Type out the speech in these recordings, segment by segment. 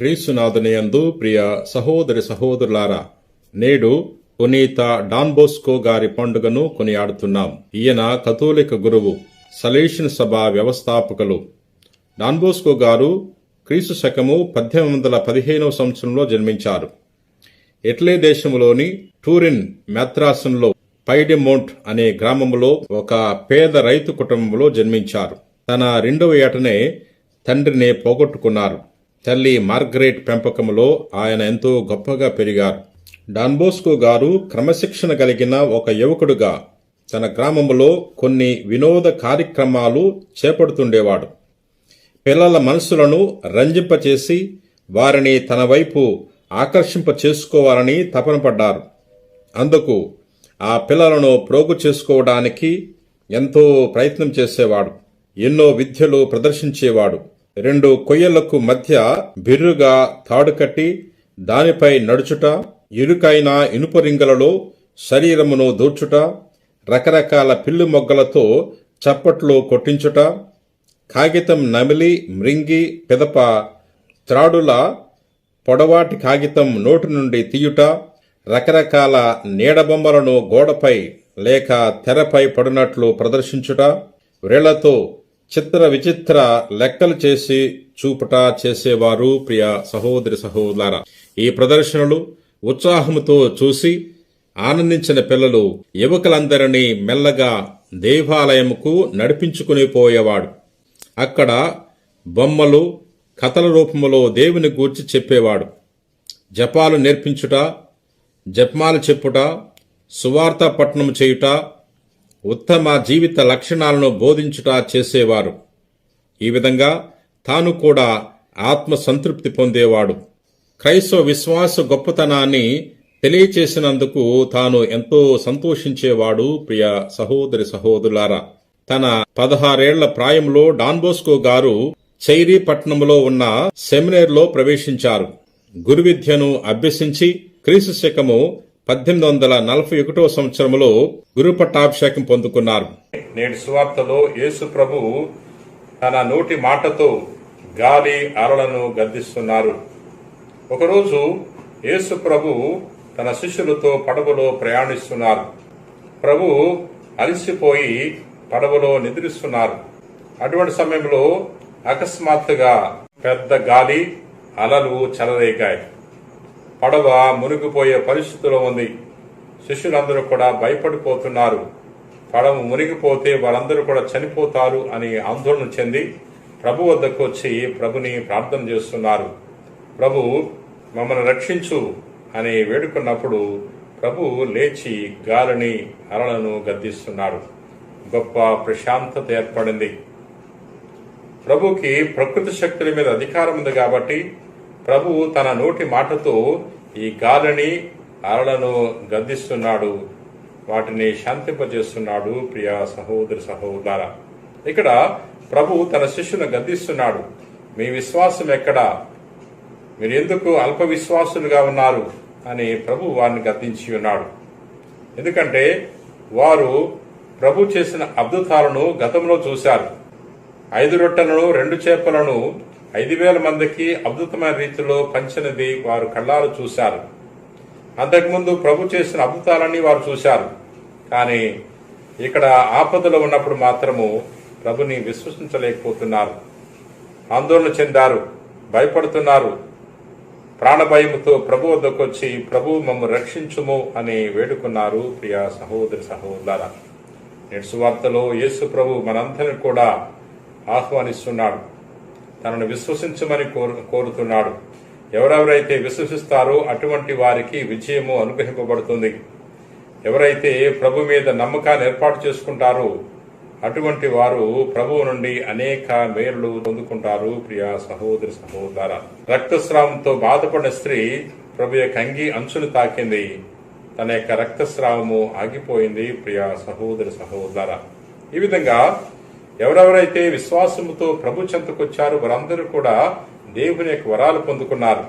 క్రీస్తునాథునియందు ప్రియ సహోదరి సహోదరులారా, నేడు పునీత డాన్ బోస్కో గారి పండుగను కొనియాడుతున్నాం. ఈయన కథోలిక గురువు, సలేషియన్ సభ వ్యవస్థాపకులు. డాన్ బోస్కో గారు క్రీస్తు శకము 1815వ సంవత్సరంలో జన్మించారు. ఇటలీ దేశంలోని టూరిన్ మెత్రాసంలో పైడెమోంట్ అనే గ్రామంలో ఒక పేద రైతు కుటుంబంలో జన్మించారు. తన 2వ ఏటనే తండ్రిని పోగొట్టుకున్నారు. తల్లి మార్గరెట్ పెంపకంలో ఆయన ఎంతో గొప్పగా పెరిగారు. డాన్ బోస్కో గారు క్రమశిక్షణ కలిగిన ఒక యువకుడుగా తన గ్రామంలో కొన్ని వినోద కార్యక్రమాలు చేపడుతుండేవాడు. పిల్లల మనసులను రంజింపచేసి వారిని తన వైపు ఆకర్షింప చేసుకోవాలని తపన పడ్డారు. అందుకు ఆ పిల్లలను ప్రోగు చేసుకోవడానికి ఎంతో ప్రయత్నం చేసేవాడు. ఎన్నో విద్యలు ప్రదర్శించేవాడు. 2 కొయ్యలకు మధ్య బిర్రుగా తాడు కట్టి దానిపై నడుచుట, ఇరుకైన ఇనుప రింగలలో శరీరమును దూర్చుట, రకరకాల పిల్లి మొగ్గలతో చప్పట్లు కొట్టించుట, కాగితం నమిలి మ్రింగి పిదప త్రాడుల పొడవాటి కాగితం నోటి నుండి తీయుట, రకరకాల నీడబొమ్మలను గోడపై లేక తెరపై పడినట్లు ప్రదర్శించుట, వ్రేళ్లతో చిత్ర విచిత్ర లెక్కలు చేసి చూపుట చేసేవారు. ప్రియ సహోదరి సహోదరులారా, ఈ ప్రదర్శనలు ఉత్సాహముతో చూసి ఆనందించిన పిల్లలు యువకులందరినీ మెల్లగా దేవాలయముకు నడిపించుకుని పోయేవాడు. అక్కడ బొమ్మలు, కథల రూపములో దేవుని గూర్చి చెప్పేవాడు. జపాలు నేర్పించుట, జపమాలు చెప్పుట, సువార్త పఠనం చేయుట, ఉత్తమ జీవిత లక్షణాలను బోధించుట చేసేవారు. ఈ విధంగా తాను కూడా ఆత్మ సంతృప్తి పొందేవాడు. క్రైస్తవ విశ్వాస గొప్పతనాన్ని తెలియచేసినందుకు తాను ఎంతో సంతోషించేవాడు. ప్రియ సహోదరి సహోదరులారా, తన 16 ఏళ్ల ప్రాయంలో డాన్ బోస్కో గారు చైరీ పట్టణంలో ఉన్న సెమినేర్లో ప్రవేశించారు. గురువిద్యను అభ్యసించి క్రీస్తు శకము 1841వ సంవత్సరంలో గురు పట్టాభిషేకం పొందుకున్నారు. నేటి సువార్తలో యేసు ప్రభు తన నోటి మాటతో గాలి అలలను గద్దిస్తున్నారు. ఒకరోజు యేసు ప్రభు తన శిష్యులతో పడవలో ప్రయాణిస్తున్నారు. ప్రభు అలసిపోయి పడవలో నిద్రిస్తున్నారు. అటువంటి సమయంలో అకస్మాత్తుగా పెద్ద గాలి, అలలు చెలరేగాయి. పడవ మునిగిపోయే పరిస్థితిలో ఉంది. శిష్యులందరూ కూడా భయపడిపోతున్నారు. పడవ మునిగిపోతే వారందరూ కూడా చనిపోతారు అని ఆందోళన చెంది ప్రభు వద్దకు వచ్చి ప్రభుని ప్రార్థన చేస్తున్నారు. ప్రభు, మమ్మల్ని రక్షించు అని వేడుకున్నప్పుడు ప్రభు లేచి గాలిని, అలలను గద్దిస్తున్నాడు. గొప్ప ప్రశాంతత ఏర్పడింది. ప్రభుకి ప్రకృతి శక్తుల మీద అధికారం ఉంది కాబట్టి ప్రభు తన నోటి మాటతో ఈ గాలిని, అలలను గద్దిస్తున్నాడు, వాటిని శాంతింపజేస్తున్నాడు. ప్రియ సహోదరి సహోదరులారా, ఇక్కడ ప్రభు తన శిష్యులను గద్దిస్తున్నాడు. మీ విశ్వాసం ఎక్కడా? మీరు ఎందుకు అల్ప విశ్వాసులుగా ఉన్నారు అని ప్రభు వారిని గద్దించి ఉన్నాడు. ఎందుకంటే వారు ప్రభు చేసిన అద్భుతాలను గతంలో చూశారు. 5 రొట్టెలను 2 చేపలను 5,000 మందికి అద్భుతమైన రీతిలో పంచినది వారు కళ్ళారు చూశారు. అంతకుముందు ప్రభు చేసిన అద్భుతాలన్నీ వారు చూశారు. కానీ ఇక్కడ ఆపదలో ఉన్నప్పుడు మాత్రము ప్రభుని విశ్వసించలేకపోతున్నారు. ఆందోళన చెందారు, భయపడుతున్నారు. ప్రాణభయముతో ప్రభు వద్దకు వచ్చి ప్రభు మమ్ము రక్షించుము అని వేడుకున్నారు. ప్రియ సహోదరి సహోదరులారా, నేటి సువార్తలో యేసు ప్రభు మనందరిని కూడా ఆహ్వానిస్తున్నాడు. తనను విశ్వసించమని కోరుతున్నాడు. ఎవరెవరైతే విశ్వసిస్తారో అటువంటి వారికి విజయము అనుగ్రహింపబడుతుంది. ఎవరైతే ప్రభు మీద నమ్మకాన్ని ఏర్పాటు చేసుకుంటారో అటువంటి వారు ప్రభువు నుండి అనేక మేలు పొందుకుంటారు. ప్రియ సహోదరి సహోదరులారా, రక్తస్రావంతో బాధపడిన స్త్రీ ప్రభు యొక్క అంగి అంచును తాకింది. తన యొక్క రక్తస్రావము ఆగిపోయింది. ప్రియ సహోదరి సహోదరులారా, ఈ విధంగా ఎవరెవరైతే విశ్వాసముతో ప్రభు చెంతకొచ్చారో వారందరూ కూడా దేవుని యొక్క వరాలు పొందుకున్నారు.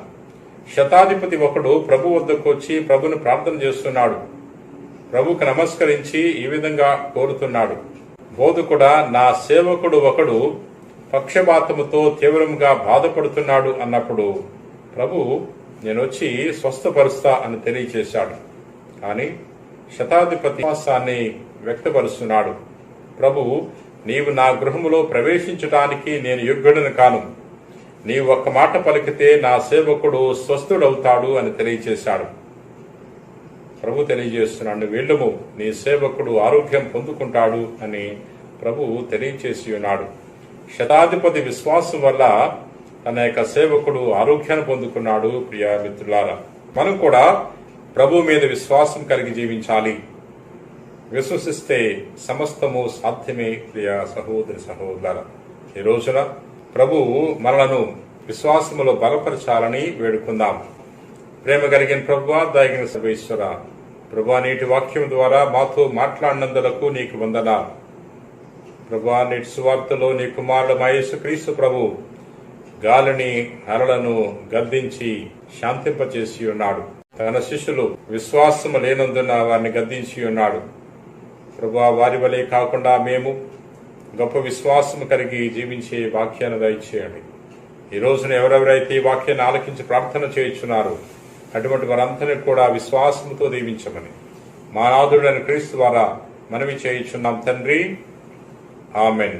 శతాధిపతి ఒకడు ప్రభు వద్దకు వచ్చి ప్రభుని ప్రార్థన చేస్తున్నాడు. ప్రభుకు నమస్కరించి ఈ విధంగా కోరుతున్నాడు, బోధకుడా, నా సేవకుడు ఒకడు పక్షపాతముతో తీవ్రంగా బాధపడుతున్నాడు అన్నప్పుడు ప్రభు నేను వచ్చి స్వస్థపరుస్తా అని తెలియచేశాడు. కానీ శతాధిపతి విశ్వాసాన్ని వ్యక్తపరుస్తున్నాడు. ప్రభు, నీవు నా గృహములో ప్రవేశించటానికి నేను యోగ్యుడను కాను. నీవు ఒక్క మాట పలికితే నా సేవకుడు స్వస్థుడవుతాడు అని తెలియచేశాడు. ప్రభు తెలియజేస్తున్నాడు, నువ్వు వెళ్ళుము, నీ సేవకుడు ఆరోగ్యం పొందుకుంటాడు అని ప్రభు తెలియచేసి ఉన్నాడు. శతాధిపతి విశ్వాసం వల్ల తన యొక్క సేవకుడు ఆరోగ్యాన్ని పొందుకున్నాడు. ప్రియ మిత్రులారా, మనం కూడా ప్రభు మీద విశ్వాసం కలిగి జీవించాలి. విశ్వసిస్తే సమస్తము సాధ్యమే. ప్రియ సహోదరి సహోదరులారా, ఈ రోజున ప్రభువు మనలను విశ్వాసములో బలపరచాలని వేడుకుందాం. ప్రేమ కలిగిన ప్రభువా, దయగిన సర్వేశ్వర, ప్రభువా, నేటి వాక్యం ద్వారా మాతో మాట్లాడినందులకు నీకు వందనాలు. ప్రభువా, నేటి సువార్తలో నీ కుమారుడు మా యేసుక్రీస్తు ప్రభు గాలిని అలలను గద్దించి శాంతింపచేసి ఉన్నాడు. తన శిష్యులు విశ్వాసము లేనందున వారిని గద్దించి ఉన్నాడు. ప్రభువా, వారి వలె కాకుండా మేము గొప్ప విశ్వాసము కలిగి జీవించే వాక్యాన్ని దయచేయండి. ఈ రోజున ఎవరెవరైతే ఈ వాక్యాన్ని ఆలకించి ప్రార్థన చేయించున్నారో అటువంటి వారందరినీ కూడా విశ్వాసముతో దీవించమని మా నాథుడైన క్రీస్తు ద్వారా మనవి చేయించున్నాం తండ్రి. ఆమెన్.